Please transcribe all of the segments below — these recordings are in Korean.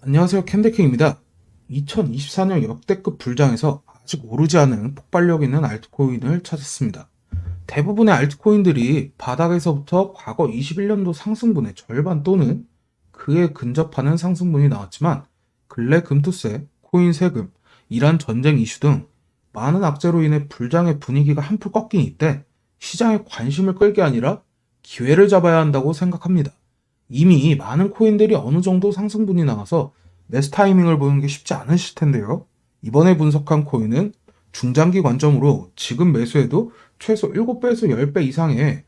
안녕하세요. 캔데킹입니다. 2024년 역대급 불장에서 아직 오르지 않은 폭발력 있는 알트코인을 찾았습니다. 대부분의 알트코인들이 바닥에서부터 과거 21년도 상승분의 절반 또는 그에 근접하는 상승분이 나왔지만 근래 금투세, 코인 세금, 이란 전쟁 이슈 등 많은 악재로 인해 불장의 분위기가 한풀 꺾인 이때 시장의 관심을 끌게 아니라 기회를 잡아야 한다고 생각합니다. 이미 많은 코인들이 어느 정도 상승분이 나와서 매수 타이밍을 보는 게 쉽지 않으실 텐데요. 이번에 분석한 코인은 중장기 관점으로 지금 매수해도 최소 7배에서 10배 이상의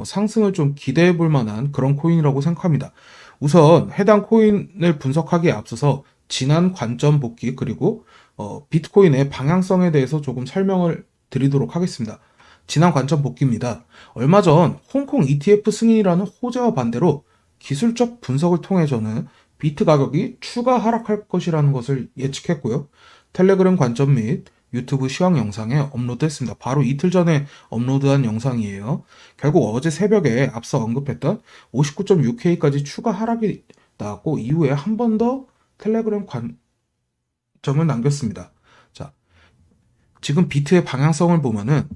상승을 좀 기대해 볼 만한 그런 코인이라고 생각합니다. 우선 해당 코인을 분석하기에 앞서서 지난 관점 복귀 그리고 비트코인의 방향성에 대해서 조금 설명을 드리도록 하겠습니다. 지난 관점 복귀입니다. 얼마 전 홍콩 ETF 승인이라는 호재와 반대로 기술적 분석을 통해 저는 비트 가격이 추가 하락할 것이라는 것을 예측했고요. 텔레그램 관점 및 유튜브 시황 영상에 업로드했습니다. 바로 이틀 전에 업로드한 영상이에요. 결국 어제 새벽에 앞서 언급했던 59.6K까지 추가 하락이 나왔고 이후에 한 번 더 텔레그램 관점을 남겼습니다. 자, 지금 비트의 방향성을 보면은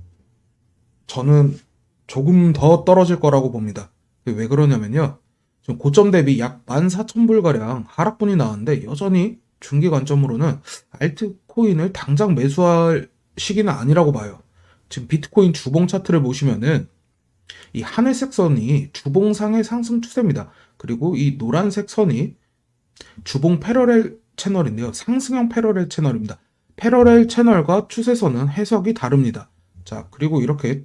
저는 조금 더 떨어질 거라고 봅니다. 왜 그러냐면요. 지금 고점 대비 약 14,000불가량 하락분이 나왔는데 여전히 중기 관점으로는 알트코인을 당장 매수할 시기는 아니라고 봐요. 지금 비트코인 주봉 차트를 보시면은 이 하늘색 선이 주봉상의 상승 추세입니다. 그리고 이 노란색 선이 주봉 패러렐 채널인데요. 상승형 패러렐 채널입니다. 패러렐 채널과 추세선은 해석이 다릅니다. 자, 그리고 이렇게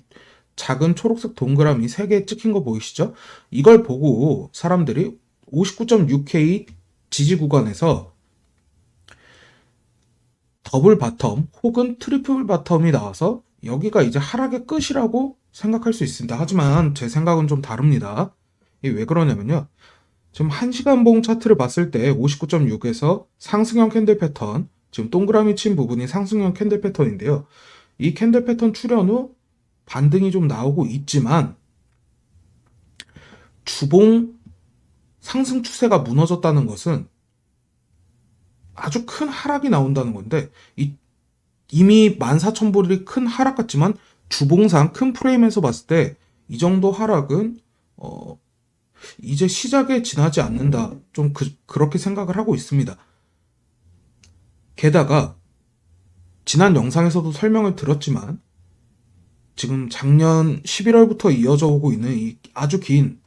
작은 초록색 동그라미 3개 찍힌 거 보이시죠? 이걸 보고 사람들이 59.6K 지지 구간에서 더블 바텀 혹은 트리플 바텀이 나와서 여기가 이제 하락의 끝이라고 생각할 수 있습니다. 하지만 제 생각은 좀 다릅니다. 이게 왜 그러냐면요. 지금 1시간 봉 차트를 봤을 때 59.6에서 상승형 캔들 패턴, 지금 동그라미 친 부분이 상승형 캔들 패턴인데요. 이 캔들 패턴 출현 후 반등이 좀 나오고 있지만 주봉 상승 추세가 무너졌다는 것은 아주 큰 하락이 나온다는 건데 이미 14,000불이 큰 하락 같지만 주봉상 큰 프레임에서 봤을 때 이 정도 하락은 이제 시작에 지나지 않는다. 좀 그렇게 생각을 하고 있습니다. 게다가 지난 영상에서도 설명을 드렸지만 지금 작년 11월부터 이어져 오고 있는 이 아주 긴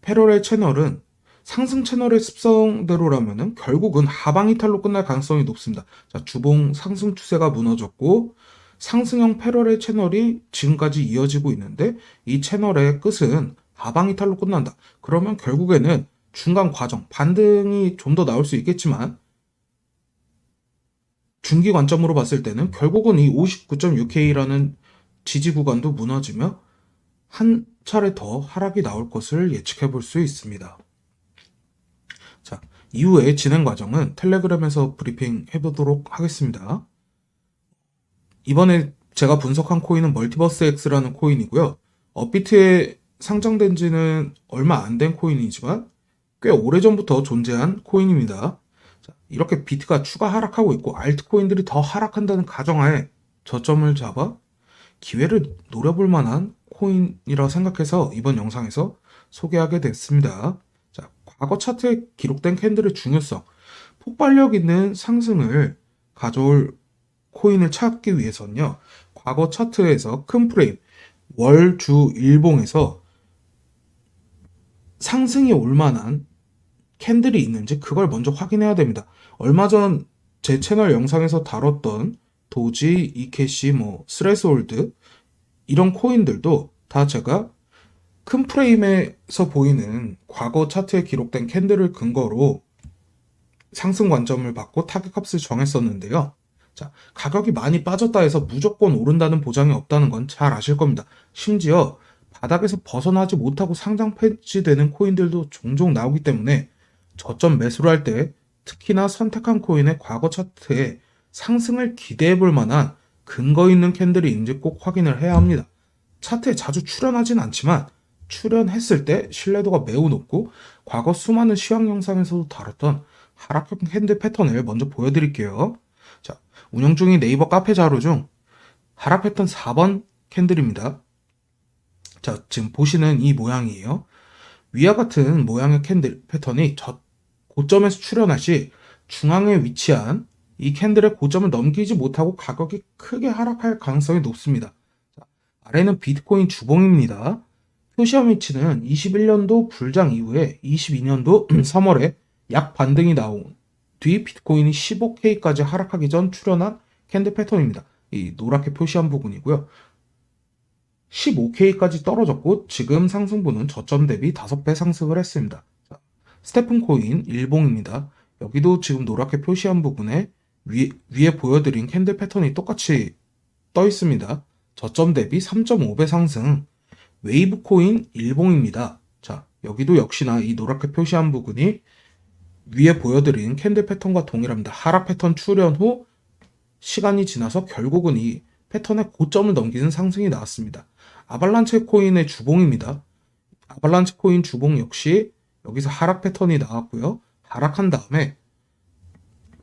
패러렐 채널은 상승 채널의 습성대로라면은 결국은 하방 이탈로 끝날 가능성이 높습니다. 자, 주봉 상승 추세가 무너졌고 상승형 패러렐 채널이 지금까지 이어지고 있는데 이 채널의 끝은 하방 이탈로 끝난다. 그러면 결국에는 중간 과정, 반등이 좀 더 나올 수 있겠지만 중기 관점으로 봤을 때는 결국은 이 59.6K라는 지지 구간도 무너지며 한 차례 더 하락이 나올 것을 예측해 볼 수 있습니다. 자, 이후에 진행 과정은 텔레그램에서 브리핑 해보도록 하겠습니다. 이번에 제가 분석한 코인은 멀티버스 X라는 코인이고요. 업비트에 상장된 지는 얼마 안 된 코인이지만 꽤 오래전부터 존재한 코인입니다. 자, 이렇게 비트가 추가 하락하고 있고 알트코인들이 더 하락한다는 가정하에 저점을 잡아 기회를 노려볼 만한 코인이라고 생각해서 이번 영상에서 소개하게 됐습니다. 자, 과거 차트에 기록된 캔들의 중요성, 폭발력 있는 상승을 가져올 코인을 찾기 위해서는요, 과거 차트에서 큰 프레임, 월, 주, 일봉에서 상승이 올 만한 캔들이 있는지 그걸 먼저 확인해야 됩니다. 얼마 전 제 채널 영상에서 다뤘던 도지, 이캐시, 스레스홀드 이런 코인들도 다 제가 큰 프레임에서 보이는 과거 차트에 기록된 캔들을 근거로 상승 관점을 받고 타겟 값을 정했었는데요. 자, 가격이 많이 빠졌다 해서 무조건 오른다는 보장이 없다는 건 잘 아실 겁니다. 심지어 바닥에서 벗어나지 못하고 상장 폐지되는 코인들도 종종 나오기 때문에 저점 매수를 할 때 특히나 선택한 코인의 과거 차트에 상승을 기대해 볼 만한 근거 있는 캔들이 있는지 꼭 확인을 해야 합니다. 차트에 자주 출연하진 않지만 출연했을 때 신뢰도가 매우 높고 과거 수많은 시황 영상에서도 다뤘던 하락 캔들 패턴을 먼저 보여드릴게요. 자, 운영 중인 네이버 카페 자료 중 하락 패턴 4번 캔들입니다. 자, 지금 보시는 이 모양이에요. 위와 같은 모양의 캔들 패턴이 고점에서 출현할 시 중앙에 위치한 이 캔들의 고점을 넘기지 못하고 가격이 크게 하락할 가능성이 높습니다. 자, 아래는 비트코인 주봉입니다. 표시한 위치는 21년도 불장 이후에 22년도 3월에 약 반등이 나온 뒤 비트코인이 15K까지 하락하기 전 출현한 캔들 패턴입니다. 이 노랗게 표시한 부분이고요. 15K까지 떨어졌고 지금 상승분은 저점 대비 5배 상승을 했습니다. 자, 스테픈 코인 일봉입니다. 여기도 지금 노랗게 표시한 부분에 위에 보여드린 캔들 패턴이 똑같이 떠 있습니다. 저점 대비 3.5배 상승. 웨이브 코인 일봉입니다. 자, 여기도 역시나 이 노랗게 표시한 부분이 위에 보여드린 캔들 패턴과 동일합니다. 하락 패턴 출현 후 시간이 지나서 결국은 이 패턴의 고점을 넘기는 상승이 나왔습니다. 아발란체 코인의 주봉입니다. 아발란체 코인 주봉 역시 여기서 하락 패턴이 나왔고요. 하락한 다음에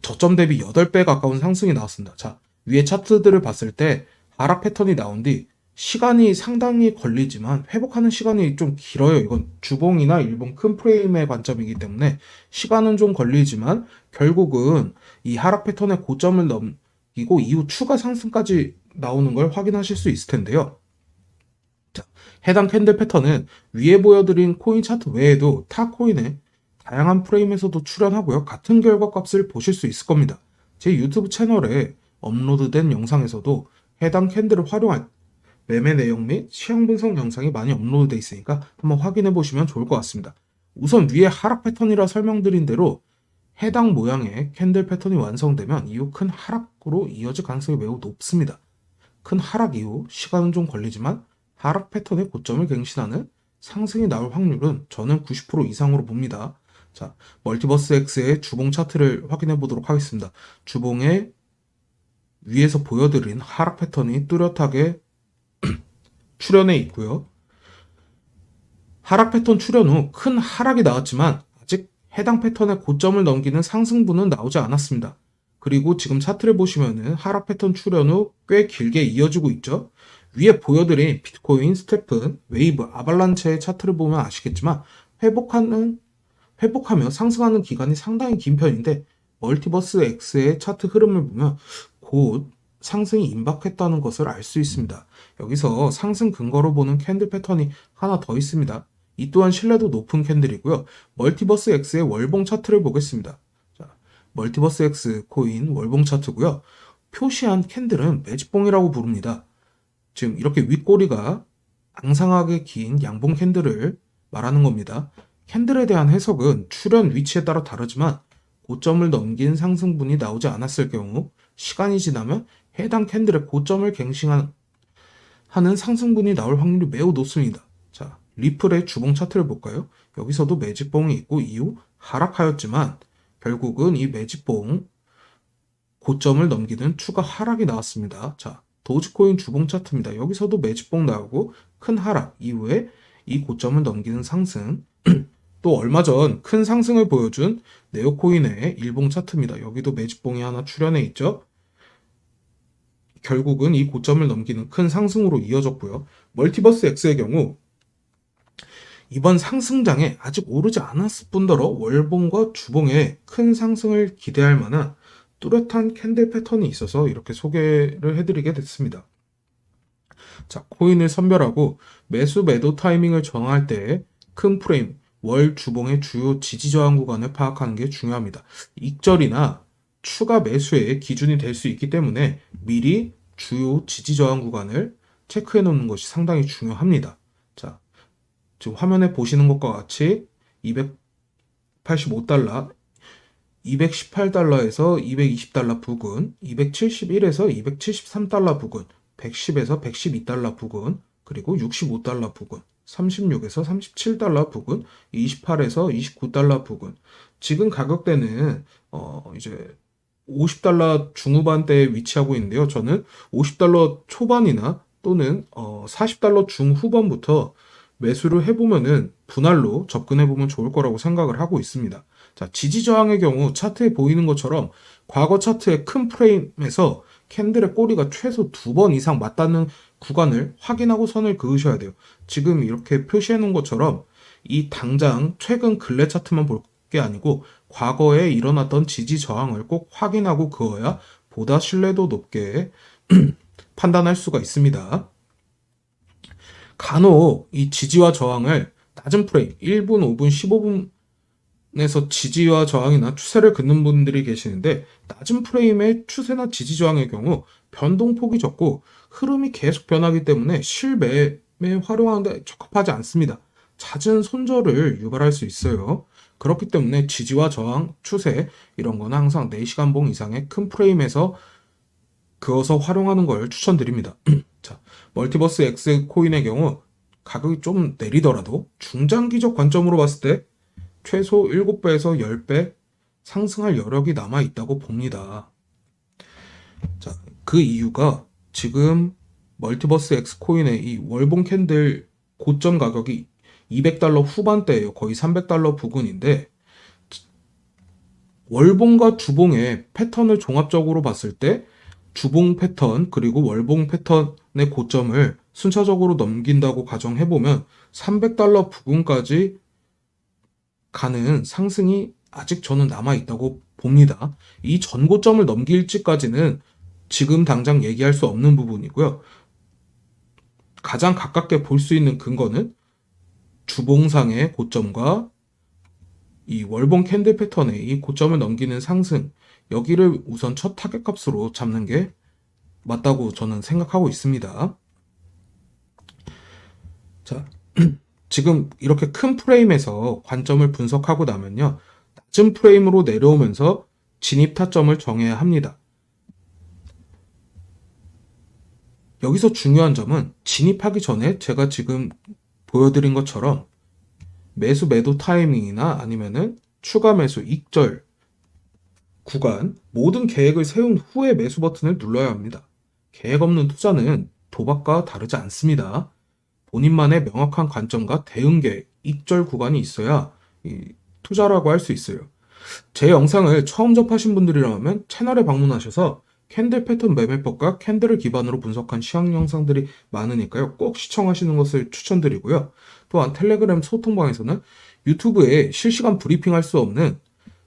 저점 대비 8배 가까운 상승이 나왔습니다. 자, 위에 차트들을 봤을 때 하락 패턴이 나온 뒤 시간이 상당히 걸리지만 회복하는 시간이 좀 길어요. 이건 주봉이나 일본 큰 프레임의 관점이기 때문에 시간은 좀 걸리지만 결국은 이 하락 패턴의 고점을 넘기고 이후 추가 상승까지 나오는 걸 확인하실 수 있을 텐데요. 자, 해당 캔들 패턴은 위에 보여드린 코인 차트 외에도 타 코인의 다양한 프레임에서도 출현하고요. 같은 결과값을 보실 수 있을 겁니다. 제 유튜브 채널에 업로드된 영상에서도 해당 캔들을 활용한 매매 내용 및 시황 분석 영상이 많이 업로드되어 있으니까 한번 확인해 보시면 좋을 것 같습니다. 우선 위에 하락 패턴이라 설명드린 대로 해당 모양의 캔들 패턴이 완성되면 이후 큰 하락으로 이어질 가능성이 매우 높습니다. 큰 하락 이후 시간은 좀 걸리지만 하락 패턴의 고점을 갱신하는 상승이 나올 확률은 저는 90% 이상으로 봅니다. 자, 멀티버스 X의 주봉 차트를 확인해 보도록 하겠습니다. 주봉에 위에서 보여드린 하락 패턴이 뚜렷하게 출현해 있고요. 하락 패턴 출현 후 큰 하락이 나왔지만 아직 해당 패턴의 고점을 넘기는 상승분은 나오지 않았습니다. 그리고 지금 차트를 보시면은 하락 패턴 출현 후 꽤 길게 이어지고 있죠. 위에 보여드린 비트코인, 스테픈, 웨이브, 아발란체의 차트를 보면 아시겠지만 회복하며 상승하는 기간이 상당히 긴 편인데 멀티버스 X의 차트 흐름을 보면 곧 상승이 임박했다는 것을 알 수 있습니다. 여기서 상승 근거로 보는 캔들 패턴이 하나 더 있습니다. 이 또한 신뢰도 높은 캔들이고요. 멀티버스 X의 월봉 차트를 보겠습니다. 자, 멀티버스 X 코인 월봉 차트고요. 표시한 캔들은 매직봉이라고 부릅니다. 지금 이렇게 윗꼬리가 앙상하게 긴 양봉 캔들을 말하는 겁니다. 캔들에 대한 해석은 출현 위치에 따라 다르지만 고점을 넘긴 상승분이 나오지 않았을 경우 시간이 지나면 해당 캔들의 고점을 갱신하는 상승분이 나올 확률이 매우 높습니다. 자, 리플의 주봉 차트를 볼까요? 여기서도 매직봉이 있고 이후 하락하였지만 결국은 이 매직봉 고점을 넘기는 추가 하락이 나왔습니다. 자, 도지코인 주봉 차트입니다. 여기서도 매직봉 나오고 큰 하락 이후에 이 고점을 넘기는 상승. 또 얼마 전 큰 상승을 보여준 네오코인의 일봉 차트입니다. 여기도 매직봉이 하나 출현해 있죠. 결국은 이 고점을 넘기는 큰 상승으로 이어졌고요. 멀티버스 X의 경우 이번 상승장에 아직 오르지 않았을 뿐더러 월봉과 주봉에 큰 상승을 기대할 만한 뚜렷한 캔들 패턴이 있어서 이렇게 소개를 해드리게 됐습니다. 자, 코인을 선별하고 매수 매도 타이밍을 정할 때 큰 프레임, 월 주봉의 주요 지지 저항 구간을 파악하는 게 중요합니다. 익절이나 추가 매수의 기준이 될 수 있기 때문에 미리 주요 지지 저항 구간을 체크해 놓는 것이 상당히 중요합니다. 자, 지금 화면에 보시는 것과 같이 285달러, 218달러에서 220달러 부근, 271에서 273달러 부근, 110에서 112달러 부근, 그리고 65달러 부근, 36에서 37달러 부근, 28에서 29달러 부근. 지금 가격대는 이제 50달러 중후반대에 위치하고 있는데요. 저는 50달러 초반이나 또는 40달러 중후반부터 매수를 해보면은 분할로 접근해보면 좋을 거라고 생각을 하고 있습니다. 자, 지지저항의 경우 차트에 보이는 것처럼 과거 차트의 큰 프레임에서 캔들의 꼬리가 최소 2번 이상 맞닿는 구간을 확인하고 선을 그으셔야 돼요. 지금 이렇게 표시해 놓은 것처럼 이 당장 최근 근래 차트만 볼 게 아니고 과거에 일어났던 지지 저항을 꼭 확인하고 그어야 보다 신뢰도 높게 판단할 수가 있습니다. 간혹 이 지지와 저항을 낮은 프레임 1분, 5분, 15분에서 지지와 저항이나 추세를 긋는 분들이 계시는데 낮은 프레임의 추세나 지지 저항의 경우 변동폭이 적고 흐름이 계속 변하기 때문에 실매매 활용하는데 적합하지 않습니다. 잦은 손절을 유발할 수 있어요. 그렇기 때문에 지지와 저항, 추세 이런 거는 항상 4시간 봉 이상의 큰 프레임에서 그어서 활용하는 걸 추천드립니다. 자, 멀티버스 X 코인의 경우 가격이 좀 내리더라도 중장기적 관점으로 봤을 때 최소 7배에서 10배 상승할 여력이 남아 있다고 봅니다. 자, 그 이유가 지금 멀티버스 X 코인의 이 월봉 캔들 고점 가격이 200달러 후반대예요. 거의 300달러 부근인데 월봉과 주봉의 패턴을 종합적으로 봤을 때 주봉 패턴 그리고 월봉 패턴의 고점을 순차적으로 넘긴다고 가정해보면 300달러 부근까지 가는 상승이 아직 저는 남아있다고 봅니다. 이 전고점을 넘길지까지는 지금 당장 얘기할 수 없는 부분이고요. 가장 가깝게 볼 수 있는 근거는 주봉상의 고점과 이 월봉 캔들 패턴의 이 고점을 넘기는 상승, 여기를 우선 첫 타겟 값으로 잡는 게 맞다고 저는 생각하고 있습니다. 자, 지금 이렇게 큰 프레임에서 관점을 분석하고 나면요. 낮은 프레임으로 내려오면서 진입 타점을 정해야 합니다. 여기서 중요한 점은 진입하기 전에 제가 지금 보여드린 것처럼 매수 매도 타이밍이나 아니면은 추가 매수 익절 구간 모든 계획을 세운 후에 매수 버튼을 눌러야 합니다. 계획 없는 투자는 도박과 다르지 않습니다. 본인만의 명확한 관점과 대응 계획, 익절 구간이 있어야 투자라고 할 수 있어요. 제 영상을 처음 접하신 분들이라면 채널에 방문하셔서 캔들 패턴 매매법과 캔들을 기반으로 분석한 시황 영상들이 많으니까요. 꼭 시청하시는 것을 추천드리고요. 또한 텔레그램 소통방에서는 유튜브에 실시간 브리핑할 수 없는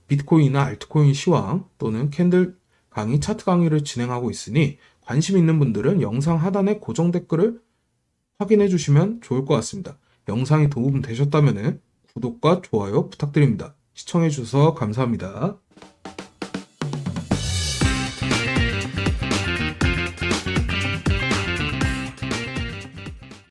비트코인이나 알트코인 시황 또는 캔들 강의, 차트 강의를 진행하고 있으니 관심 있는 분들은 영상 하단에 고정 댓글을 확인해 주시면 좋을 것 같습니다. 영상이 도움 되셨다면 구독과 좋아요 부탁드립니다. 시청해 주셔서 감사합니다.